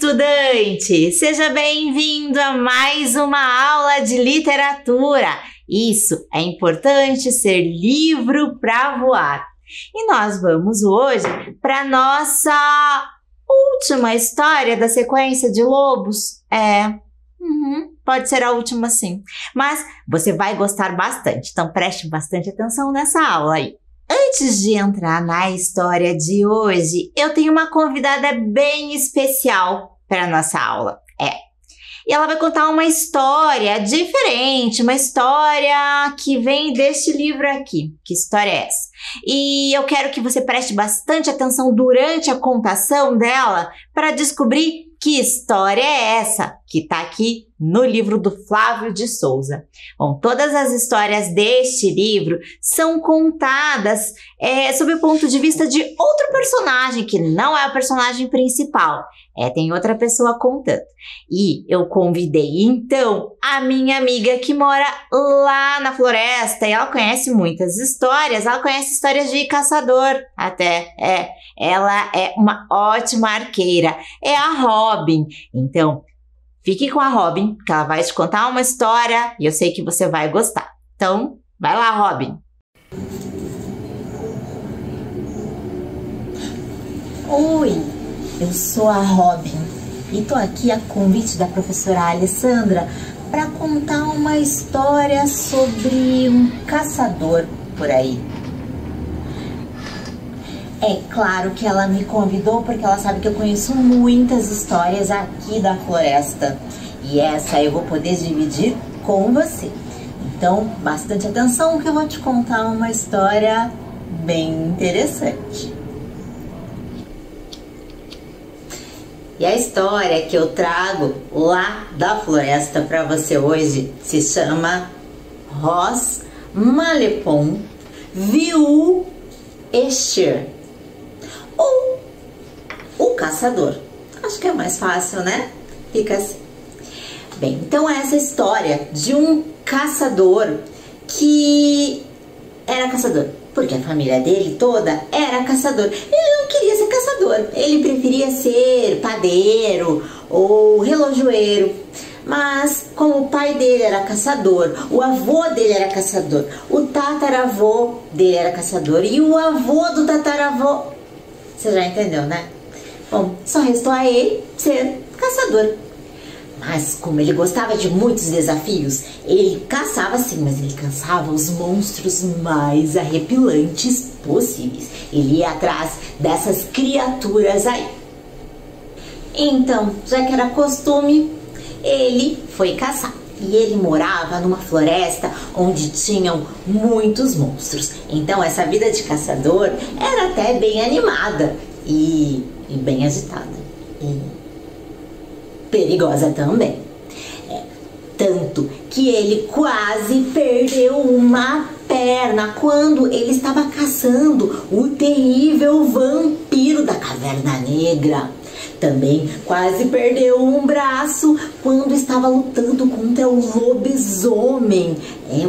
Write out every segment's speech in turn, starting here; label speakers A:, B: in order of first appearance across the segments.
A: estudante! Seja bem-vindo a mais uma aula de literatura. Isso é importante ser livro para voar. E nós vamos hoje para nossa última história da sequência de lobos. Pode ser a última sim, mas você vai gostar bastante, então preste bastante atenção nessa aula aí. Antes de entrar na história de hoje, eu tenho uma convidada bem especial para a nossa aula. E ela vai contar uma história diferente, uma história que vem deste livro aqui. Que história é essa? E eu quero que você preste bastante atenção durante a contação dela para descobrir que história é essa que está aqui no livro do Flávio de Souza. Bom, todas as histórias deste livro são contadas sob o ponto de vista de outro personagem, que não é o personagem principal. Tem outra pessoa contando. E eu convidei, então, a minha amiga que mora lá na floresta, e ela conhece muitas histórias, ela conhece histórias de caçador até. Ela é uma ótima arqueira, é a Robin. Então, fique com a Robin, que ela vai te contar uma história e eu sei que você vai gostar. Então, vai lá, Robin.
B: Oi, eu sou a Robin e tô aqui a convite da professora Alessandra para contar uma história sobre um caçador por aí. É claro que ela me convidou porque ela sabe que eu conheço muitas histórias aqui da floresta. E essa eu vou poder dividir com você. Então, bastante atenção que eu vou te contar uma história bem interessante. E a história que eu trago lá da floresta para você hoje se chama Ros Malepon Viu Escher, ou o caçador. Acho que é mais fácil, né? Fica assim. Bem, então é essa história de um caçador que era caçador, porque a família dele toda era caçador. Ele não queria ser caçador, ele preferia ser padeiro ou relojoeiro. Mas como o pai dele era caçador, o avô dele era caçador, o tataravô dele era caçador e o avô do tataravô, você já entendeu, né? Bom, só restou a ele ser caçador. Mas como ele gostava de muitos desafios, ele caçava sim, mas ele caçava os monstros mais arrepilantes possíveis. Ele ia atrás dessas criaturas aí. Então, já que era costume, ele foi caçar. E ele morava numa floresta onde tinham muitos monstros. Então essa vida de caçador era até bem animada e bem agitada. E perigosa também. Tanto que ele quase perdeu uma perna quando ele estava caçando o terrível vampiro da Caverna Negra. Também quase perdeu um braço quando estava lutando contra o lobisomem.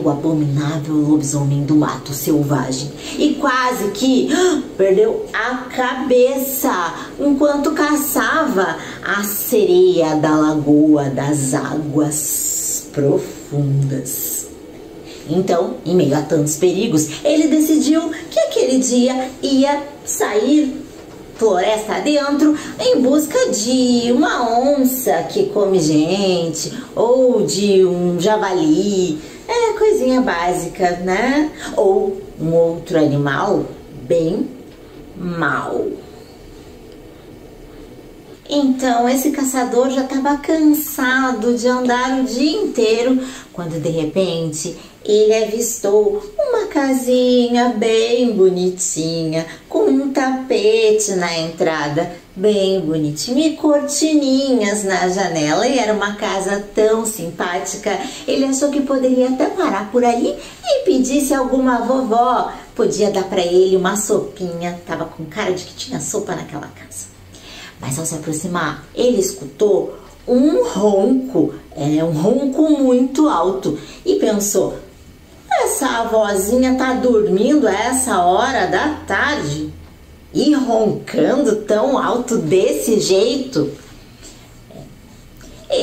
B: O abominável lobisomem do mato selvagem. E quase que perdeu a cabeça enquanto caçava a sereia da lagoa das águas profundas. Então, em meio a tantos perigos, ele decidiu que aquele dia ia sair floresta dentro em busca de uma onça que come gente ou de um javali, coisinha básica, né? Ou um outro animal bem mau. Então esse caçador já estava cansado de andar o dia inteiro quando de repente ele avistou uma casinha bem bonitinha, com um tapete na entrada, bem bonitinho, e cortininhas na janela. E era uma casa tão simpática, ele achou que poderia até parar por ali e pedir se alguma vovó podia dar para ele uma sopinha. Tava com cara de que tinha sopa naquela casa. Mas ao se aproximar, ele escutou um ronco, um ronco muito alto, e pensou: essa avózinha tá dormindo a essa hora da tarde e roncando tão alto desse jeito?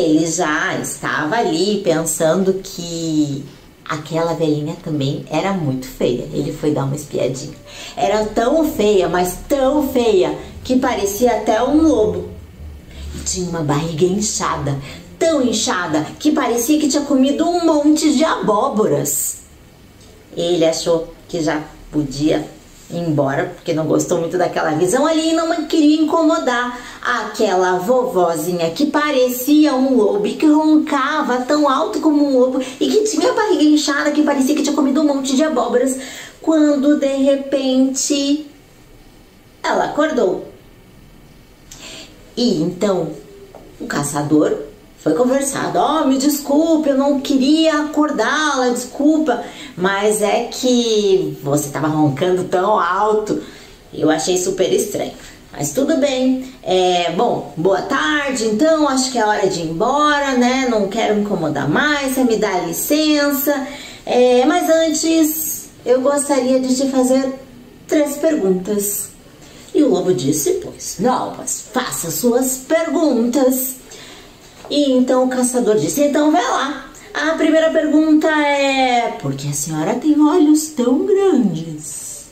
B: ele já estava ali pensando que aquela velhinha também era muito feia. Ele foi dar uma espiadinha. Era tão feia, mas tão feia, que parecia até um lobo. Tinha uma barriga inchada, tão inchada, que parecia que tinha comido um monte de abóboras. Ele achou que já podia ir embora, porque não gostou muito daquela visão ali e não queria incomodar aquela vovozinha que parecia um lobo e que roncava tão alto como um lobo e que tinha a barriga inchada, que parecia que tinha comido um monte de abóboras, quando de repente ela acordou. E então o caçador foi conversado. Ó, me desculpe, eu não queria acordá-la, desculpa, mas é que você estava roncando tão alto. Eu achei super estranho. Mas tudo bem. Bom, boa tarde, então, acho que é hora de ir embora, né? Não quero incomodar mais, você me dá licença. Mas antes, eu gostaria de te fazer 3 perguntas. E o lobo disse, pois não, mas faça suas perguntas. E então o caçador disse, então vai lá. A primeira pergunta é, por que a senhora tem olhos tão grandes?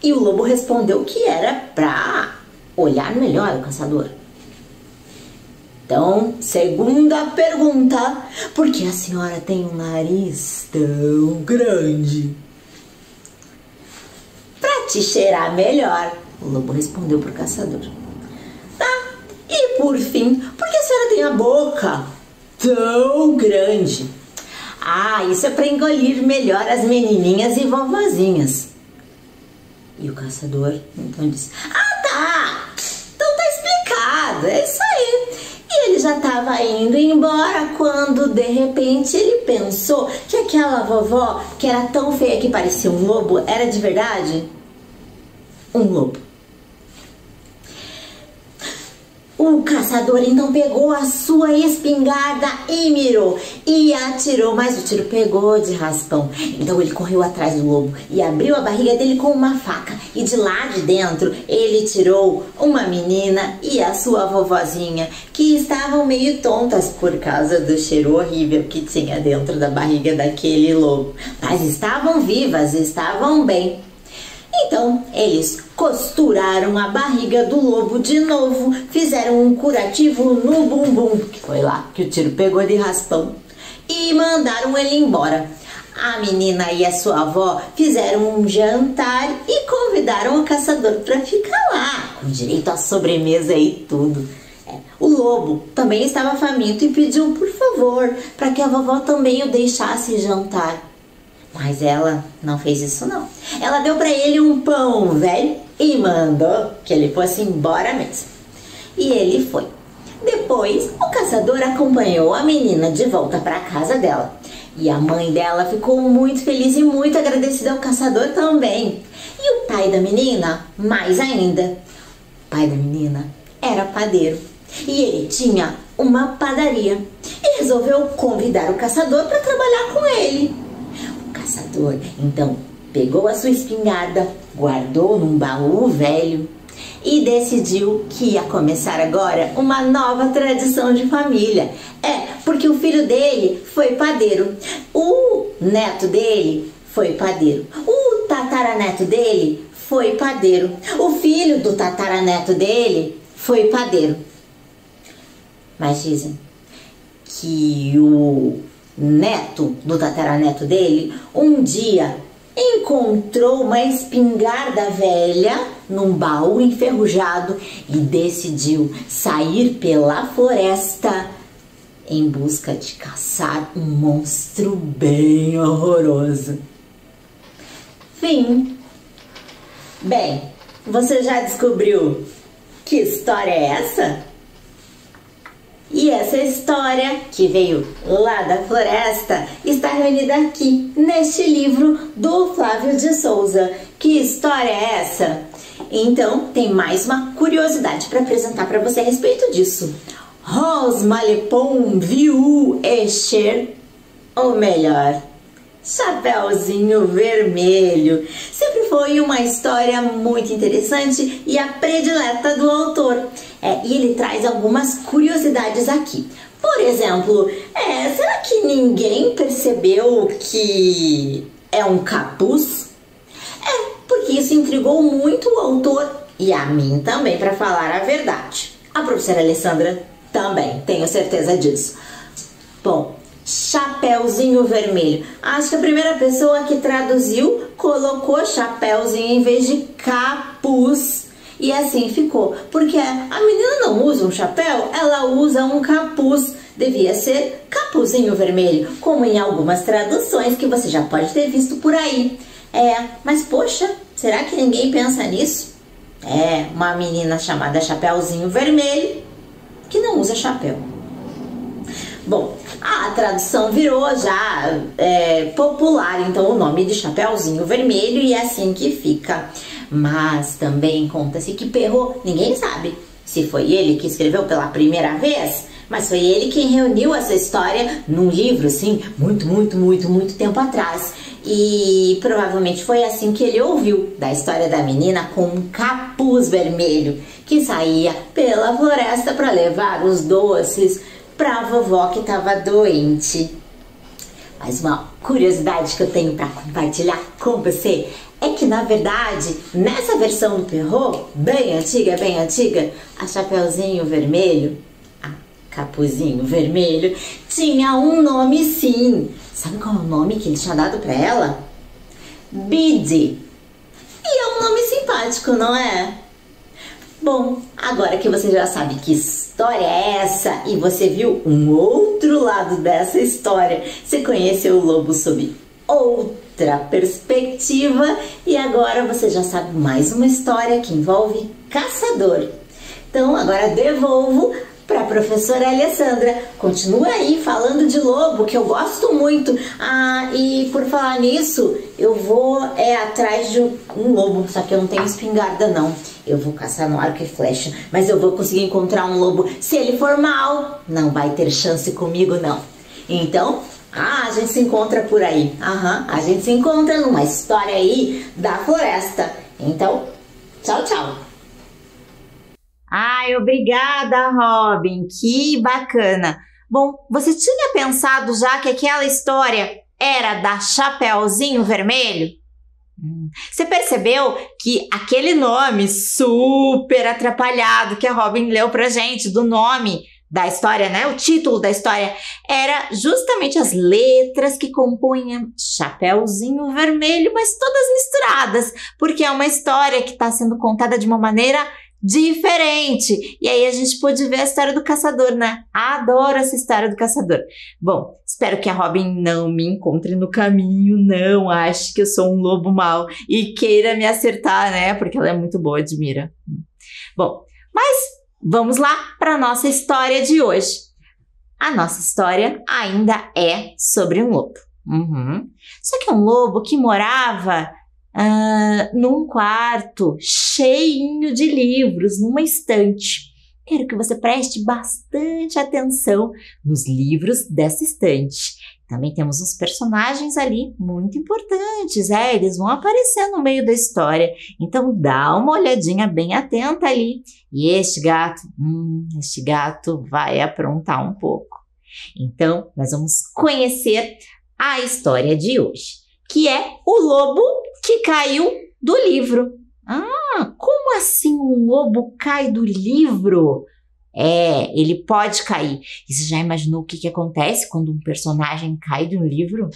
B: E o lobo respondeu que era para olhar melhor o caçador. Então, segunda pergunta, por que a senhora tem um nariz tão grande? Para te cheirar melhor, o lobo respondeu para o caçador. E por fim, por que a senhora tem a boca tão grande? Isso é para engolir melhor as menininhas e vovozinhas. E o caçador então disse, tá, então tá explicado, é isso aí. E ele já estava indo embora quando de repente ele pensou que aquela vovó, que era tão feia que parecia um lobo, era de verdade um lobo. O caçador então pegou a sua espingarda e mirou e atirou, mas o tiro pegou de raspão. Então ele correu atrás do lobo e abriu a barriga dele com uma faca. E de lá de dentro ele tirou uma menina e a sua vovozinha, que estavam meio tontas por causa do cheiro horrível que tinha dentro da barriga daquele lobo. Mas estavam vivas, estavam bem. Então, eles costuraram a barriga do lobo de novo, fizeram um curativo no bumbum, que foi lá que o tiro pegou de raspão, e mandaram ele embora. A menina e a sua avó fizeram um jantar e convidaram o caçador para ficar lá, com direito à sobremesa e tudo. O lobo também estava faminto e pediu por favor para que a vovó também o deixasse jantar. Mas ela não fez isso não. Ela deu para ele um pão velho e mandou que ele fosse embora mesmo. E ele foi. Depois, o caçador acompanhou a menina de volta para a casa dela. E a mãe dela ficou muito feliz e muito agradecida ao caçador também. E o pai da menina, mais ainda. O pai da menina era padeiro. E ele tinha uma padaria. E resolveu convidar o caçador para trabalhar com ele. O caçador, então, pegou a sua espingarda, guardou num baú velho e decidiu que ia começar agora uma nova tradição de família. Porque o filho dele foi padeiro, o neto dele foi padeiro, o tataraneto dele foi padeiro, o filho do tataraneto dele foi padeiro. Mas dizem que o neto do tataraneto dele um dia encontrou uma espingarda velha num baú enferrujado e decidiu sair pela floresta em busca de caçar um monstro bem horroroso. Fim. Bem, você já descobriu que história é essa? E essa história, que veio lá da floresta, está reunida aqui, neste livro do Flávio de Souza. Que história é essa? Então, tem mais uma curiosidade para apresentar para você a respeito disso. Ros Malepon viu Escher, ou melhor, Chapeuzinho Vermelho. Sempre foi uma história muito interessante e a predileta do autor. E ele traz algumas curiosidades aqui. Por exemplo, será que ninguém percebeu que é um capuz? Porque isso intrigou muito o autor e a mim também, para falar a verdade. A professora Alessandra também, tenho certeza disso. Bom, Chapeuzinho Vermelho. Acho que a primeira pessoa que traduziu colocou chapéuzinho em vez de capuz. E assim ficou. Porque a menina não usa um chapéu, ela usa um capuz. Devia ser Capuzinho Vermelho, como em algumas traduções que você já pode ter visto por aí. Mas poxa, será que ninguém pensa nisso? Uma menina chamada Chapeuzinho Vermelho que não usa chapéu. Bom, a tradução virou já popular, então o nome de Chapeuzinho Vermelho, e é assim que fica. Mas também conta-se que Perrault, ninguém sabe se foi ele que escreveu pela primeira vez, mas foi ele quem reuniu essa história num livro, assim, muito tempo atrás. E provavelmente foi assim que ele ouviu da história da menina com um capuz vermelho que saía pela floresta para levar os doces para a vovó que estava doente. Mas uma curiosidade que eu tenho para compartilhar com você é que, na verdade, nessa versão do Perrault, bem antiga, a Chapeuzinho Vermelho, a Capuzinho Vermelho, tinha um nome sim. Sabe qual é o nome que ele tinha dado para ela? Bide. E é um nome simpático, não é? Bom, agora que você já sabe que história é essa e você viu um outro lado dessa história, você conheceu o lobo sob outra perspectiva e agora você já sabe mais uma história que envolve caçador. Então agora devolvo para a professora Alessandra. Continua aí falando de lobo, que eu gosto muito. E por falar nisso, eu vou atrás de um lobo, só que eu não tenho espingarda não. Eu vou caçar no arco e flecha, mas eu vou conseguir encontrar um lobo. Se ele for mau, não vai ter chance comigo não. Então, a gente se encontra por aí. A gente se encontra numa história aí da floresta. Então, tchau, tchau.
A: Ai, obrigada, Robin, que bacana. Bom, você tinha pensado já que aquela história era da Chapeuzinho Vermelho? Você percebeu que aquele nome super atrapalhado que a Robin leu pra gente, do nome da história, né? O título da história era justamente as letras que compõem Chapeuzinho Vermelho, mas todas misturadas, porque é uma história que está sendo contada de uma maneira diferente. E aí a gente pôde ver a história do caçador, né? Adoro essa história do caçador. Bom, espero que a Robin não me encontre no caminho, não ache que eu sou um lobo mau e queira me acertar, né? Porque ela é muito boa de mira. Bom, mas vamos lá para a nossa história de hoje. A nossa história ainda é sobre um lobo. Só que é um lobo que morava num quarto cheinho de livros, numa estante. Quero que você preste bastante atenção nos livros dessa estante. Também temos uns personagens ali muito importantes, eles vão aparecer no meio da história. Então dá uma olhadinha bem atenta ali. E este gato vai aprontar um pouco. Então nós vamos conhecer a história de hoje, que é o lobo que caiu do livro. Como assim um lobo cai do livro? Ele pode cair. E você já imaginou o que acontece quando um personagem cai de um livro?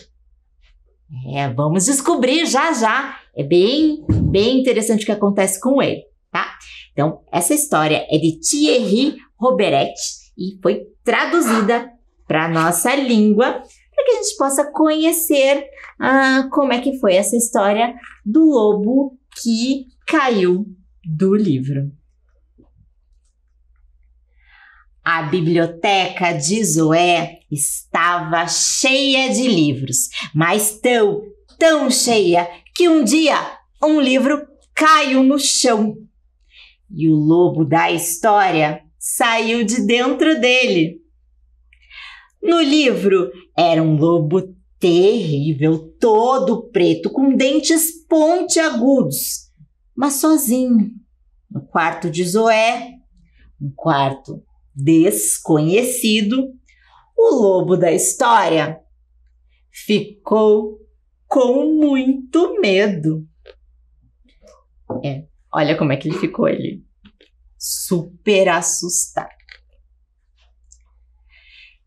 A: Vamos descobrir já. É bem interessante o que acontece com ele, tá? Então, essa história é de Thierry Robert e foi traduzida para a nossa língua, para que a gente possa conhecer como é que foi essa história do lobo que caiu do livro. A biblioteca de Zoé estava cheia de livros, mas tão cheia que um dia um livro caiu no chão. E o lobo da história saiu de dentro dele. No livro era um lobo terrível, todo preto, com dentes pontiagudos, mas sozinho, no quarto de Zoé, um quarto desconhecido, o lobo da história ficou com muito medo. Olha como é que ele ficou ali, super assustado.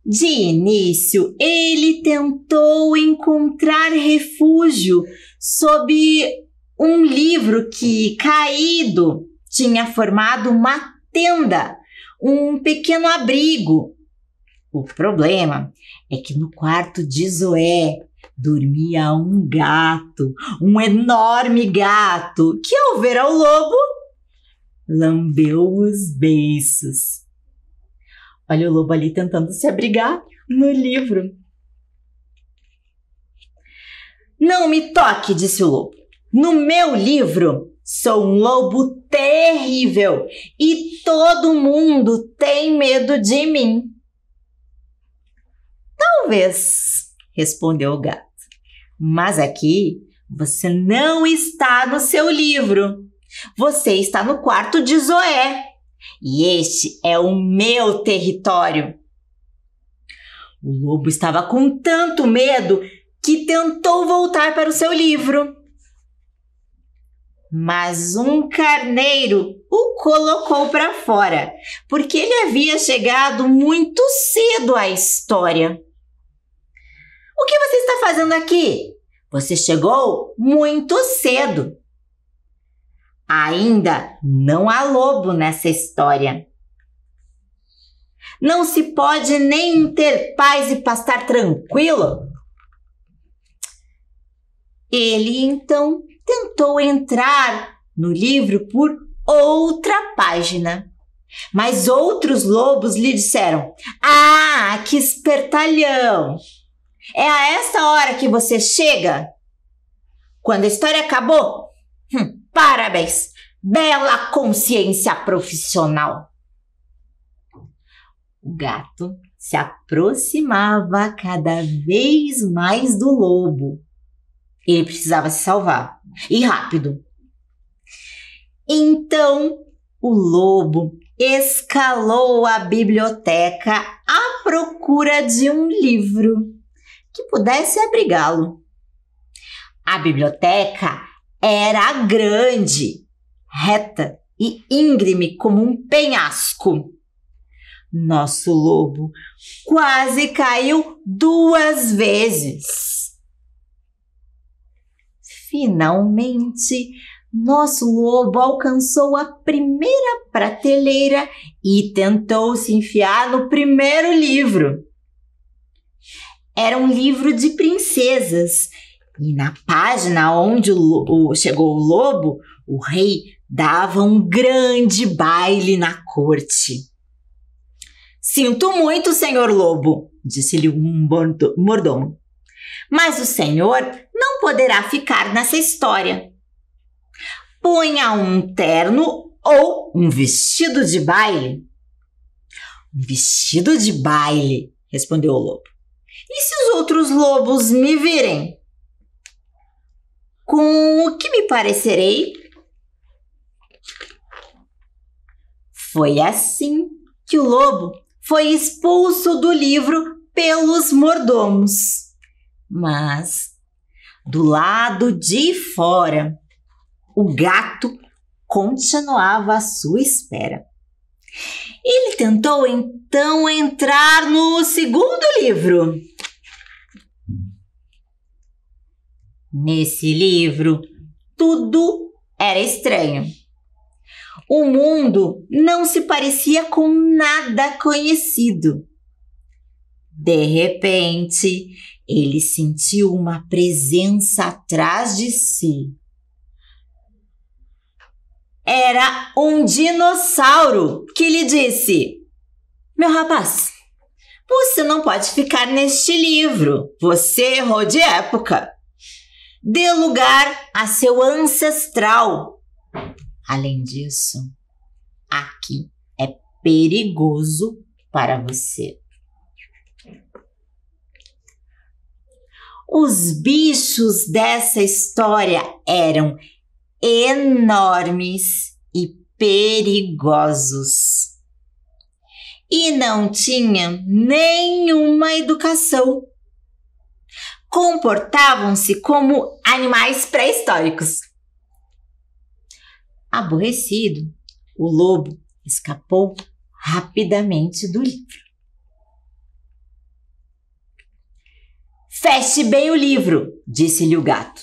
A: De início, ele tentou encontrar refúgio sob um livro que, caído, tinha formado uma tenda, um pequeno abrigo. O problema é que no quarto de Zoé dormia um gato, um enorme gato, que ao ver ao lobo, lambeu os beiços. Olha o lobo ali tentando se abrigar no livro. Não me toque, disse o lobo. No meu livro, sou um lobo terrível e todo mundo tem medo de mim. Talvez, respondeu o gato. Mas aqui você não está no seu livro. Você está no quarto de Zoé. E este é o meu território. O lobo estava com tanto medo que tentou voltar para o seu livro. Mas um carneiro o colocou para fora, porque ele havia chegado muito cedo à história. O que você está fazendo aqui? Você chegou muito cedo. Ainda não há lobo nessa história. Não se pode nem ter paz e pastar tranquilo? Ele então tentou entrar no livro por outra página. Mas outros lobos lhe disseram: "Ah, que espertalhão! É a esta hora que você chega? Quando a história acabou? Parabéns! Bela consciência profissional!" O gato se aproximava cada vez mais do lobo. Ele precisava se salvar, e rápido. Então, o lobo escalou a biblioteca à procura de um livro que pudesse abrigá-lo. A biblioteca era grande, reta e íngreme como um penhasco. Nosso lobo quase caiu 2 vezes. Finalmente, nosso lobo alcançou a primeira prateleira e tentou se enfiar no primeiro livro. Era um livro de princesas. E na página onde chegou o lobo, o rei dava um grande baile na corte. "Sinto muito, senhor lobo", disse-lhe um mordomo, "mas o senhor não poderá ficar nessa história. Ponha um terno ou um vestido de baile." "Um vestido de baile", respondeu o lobo. "E se os outros lobos me virem? Com o que me parecerei?" Foi assim que o lobo foi expulso do livro pelos mordomos. Mas, do lado de fora, o gato continuava à sua espera. Ele tentou então entrar no segundo livro. Nesse livro, tudo era estranho. O mundo não se parecia com nada conhecido. De repente, ele sentiu uma presença atrás de si. Era um dinossauro que lhe disse: "Meu rapaz, você não pode ficar neste livro. Você errou de época. Dê lugar a seu ancestral. Além disso, aqui é perigoso para você." Os bichos dessa história eram enormes e perigosos. E não tinham nenhuma educação. Comportavam-se como animais pré-históricos. Aborrecido, o lobo escapou rapidamente do livro. Feche bem o livro, disse-lhe o gato.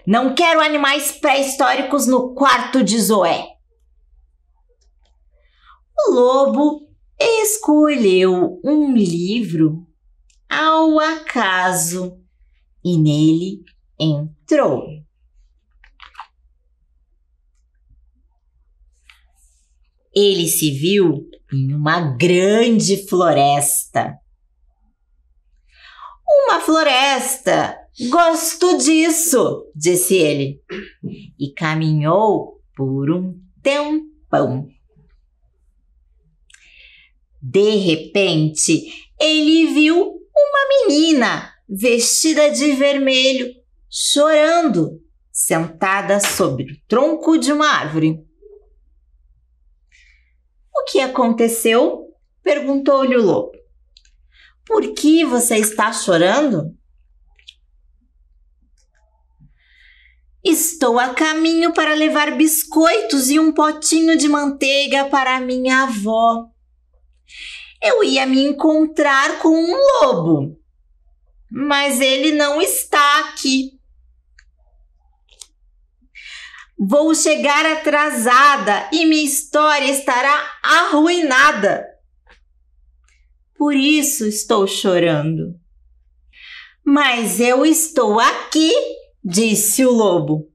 A: Não quero animais pré-históricos no quarto de Zoé. O lobo escolheu um livro ao acaso e nele entrou. Ele se viu em uma grande floresta. Uma floresta, gosto disso, disse ele, e caminhou por um tempão. De repente, ele viu uma menina vestida de vermelho, chorando, sentada sobre o tronco de uma árvore. O que aconteceu? Perguntou-lhe o lobo. Por que você está chorando? Estou a caminho para levar biscoitos e um potinho de manteiga para minha avó. Eu ia me encontrar com um lobo, mas ele não está aqui. Vou chegar atrasada e minha história estará arruinada. Por isso estou chorando. Mas eu estou aqui, disse o lobo.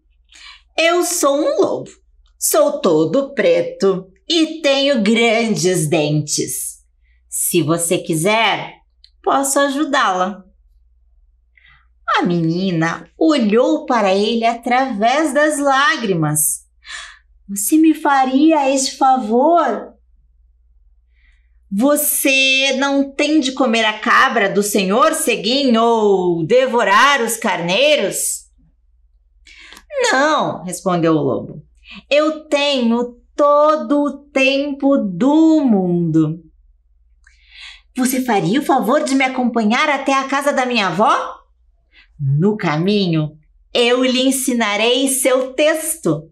A: Eu sou um lobo. Sou todo preto e tenho grandes dentes. Se você quiser, posso ajudá-la. A menina olhou para ele através das lágrimas. Você me faria este favor? Você não tem de comer a cabra do senhor Seguim ou devorar os carneiros? Não, respondeu o lobo. Eu tenho todo o tempo do mundo. Você faria o favor de me acompanhar até a casa da minha avó? No caminho, eu lhe ensinarei seu texto.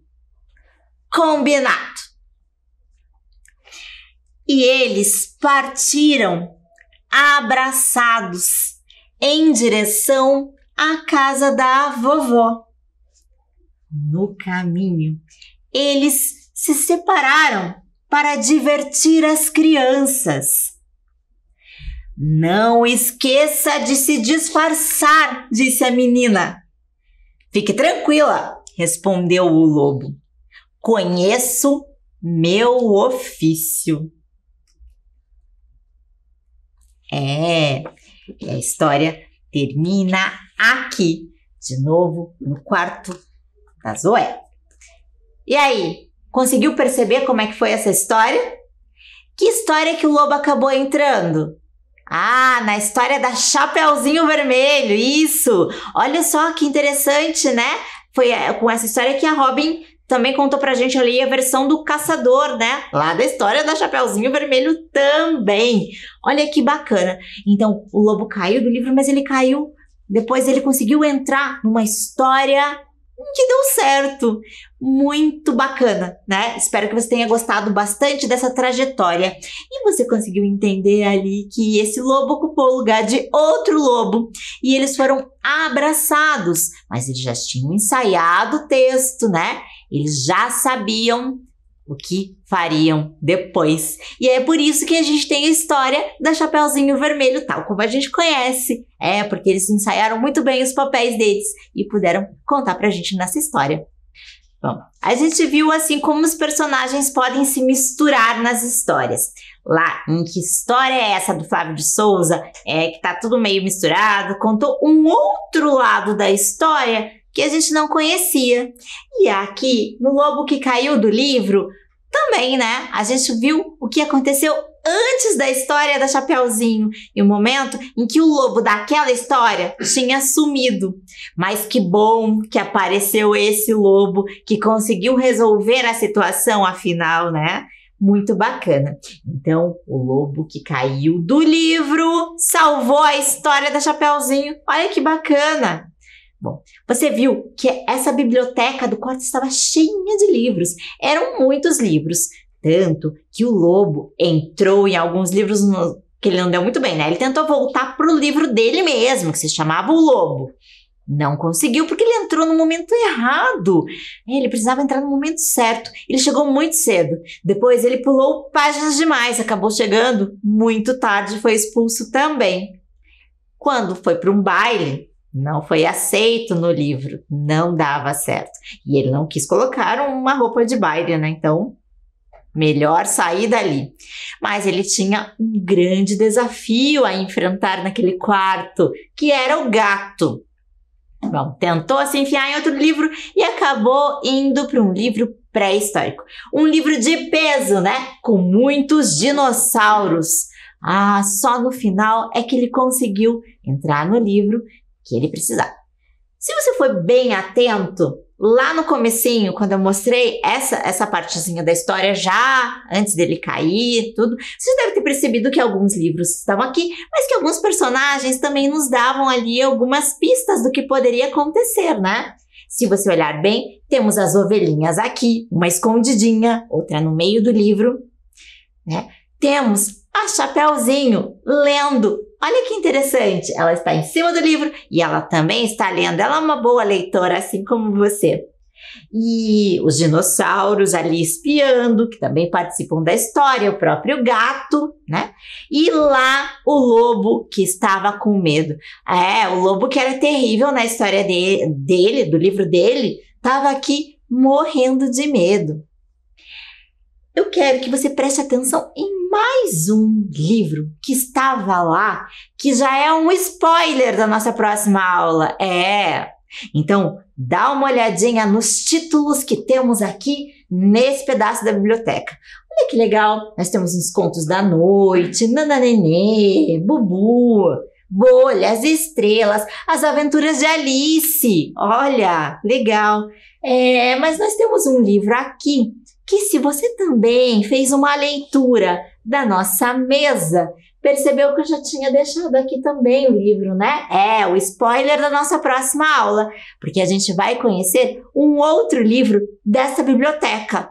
A: Combinado. E eles partiram, abraçados, em direção à casa da vovó. No caminho, eles se separaram para divertir as crianças. Não esqueça de se disfarçar, disse a menina. Fique tranquila, respondeu o lobo. Conheço meu ofício. A história termina aqui, de novo no quarto da Zoé. E aí, conseguiu perceber como é que foi essa história? Que história que o lobo acabou entrando? Ah, na história da Chapeuzinho Vermelho, isso! Olha só que interessante, né? Foi com essa história que a Robin também contou pra gente ali a versão do caçador, né? Lá da história da Chapeuzinho Vermelho também. Olha que bacana. Então, o lobo caiu do livro, mas ele caiu. Depois ele conseguiu entrar numa história que deu certo. Muito bacana, né? Espero que você tenha gostado bastante dessa trajetória. E você conseguiu entender ali que esse lobo ocupou o lugar de outro lobo. E eles foram abraçados. Mas eles já tinham ensaiado o texto, né? Eles já sabiam o que fariam depois. E é por isso que a gente tem a história da Chapeuzinho Vermelho, tal como a gente conhece. Porque eles ensaiaram muito bem os papéis deles e puderam contar pra gente nessa história. Bom, a gente viu assim como os personagens podem se misturar nas histórias. Lá, em Que História é Essa, do Flávio de Souza, que tá tudo meio misturado, contou um outro lado da história que a gente não conhecia. E aqui, no Lobo que Caiu do Livro, também, né? A gente viu o que aconteceu antes da história da Chapeuzinho e o momento em que o lobo daquela história tinha sumido. Mas que bom que apareceu esse lobo que conseguiu resolver a situação, afinal, né? Muito bacana. Então, o lobo que caiu do livro salvou a história da Chapeuzinho. Olha que bacana! Bom, você viu que essa biblioteca do quarto estava cheia de livros. Eram muitos livros. Tanto que o lobo entrou em alguns livros que ele não deu muito bem, né? Ele tentou voltar para o livro dele mesmo, que se chamava O Lobo. Não conseguiu porque ele entrou no momento errado. Ele precisava entrar no momento certo. Ele chegou muito cedo. Depois ele pulou páginas demais, acabou chegando muito tarde e foi expulso também. Quando foi para um baile, não foi aceito no livro. Não dava certo. E ele não quis colocar uma roupa de baile, né? Então, melhor sair dali. Mas ele tinha um grande desafio a enfrentar naquele quarto, que era o gato. Bom, tentou se enfiar em outro livro e acabou indo para um livro pré-histórico. Um livro de peso, né? Com muitos dinossauros. Só no final é que ele conseguiu entrar no livro que ele precisava. Se você foi bem atento, lá no comecinho, quando eu mostrei essa partezinha da história já antes dele cair, tudo, você deve ter percebido que alguns livros estavam aqui, mas que alguns personagens também nos davam ali algumas pistas do que poderia acontecer, né? Se você olhar bem, temos as ovelhinhas aqui, uma escondidinha, outra no meio do livro, né? Temos a Chapeuzinho lendo. Olha que interessante, ela está em cima do livro e ela também está lendo. Ela é uma boa leitora, assim como você. E os dinossauros ali espiando, que também participam da história, o próprio gato, né? E lá o lobo que estava com medo. O lobo que era terrível na história dele, do livro dele, estava aqui morrendo de medo. Eu quero que você preste atenção em mais um livro que estava lá, que já é um spoiler da nossa próxima aula. Então, dá uma olhadinha nos títulos que temos aqui nesse pedaço da biblioteca. Olha que legal, nós temos uns contos da noite, Nananenê, Bubu, Bolhas, Estrelas, As Aventuras de Alice. Olha, legal. Mas nós temos um livro aqui que, se você também fez uma leitura da nossa mesa, percebeu que eu já tinha deixado aqui também o livro, né? O spoiler da nossa próxima aula, porque a gente vai conhecer um outro livro dessa biblioteca.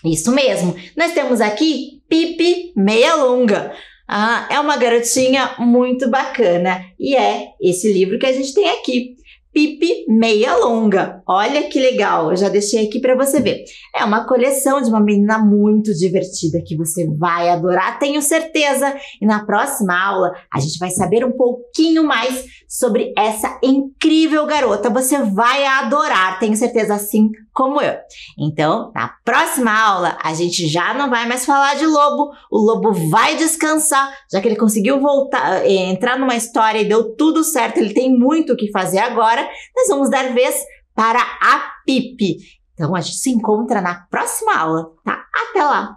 A: Isso mesmo, nós temos aqui Pipi Meia Lunga. É uma garotinha muito bacana e é esse livro que a gente tem aqui. Pipi Meia Lunga. Olha que legal, eu já deixei aqui para você ver. É uma coleção de uma menina muito divertida que você vai adorar, tenho certeza. E na próxima aula a gente vai saber um pouquinho mais sobre essa incrível garota. Você vai adorar, tenho certeza, assim como eu. Então, na próxima aula a gente já não vai mais falar de lobo. O lobo vai descansar, já que ele conseguiu voltar, entrar numa história e deu tudo certo. Ele tem muito o que fazer agora. Nós vamos dar vez para a Pipi. Então, a gente se encontra na próxima aula, tá? Até lá!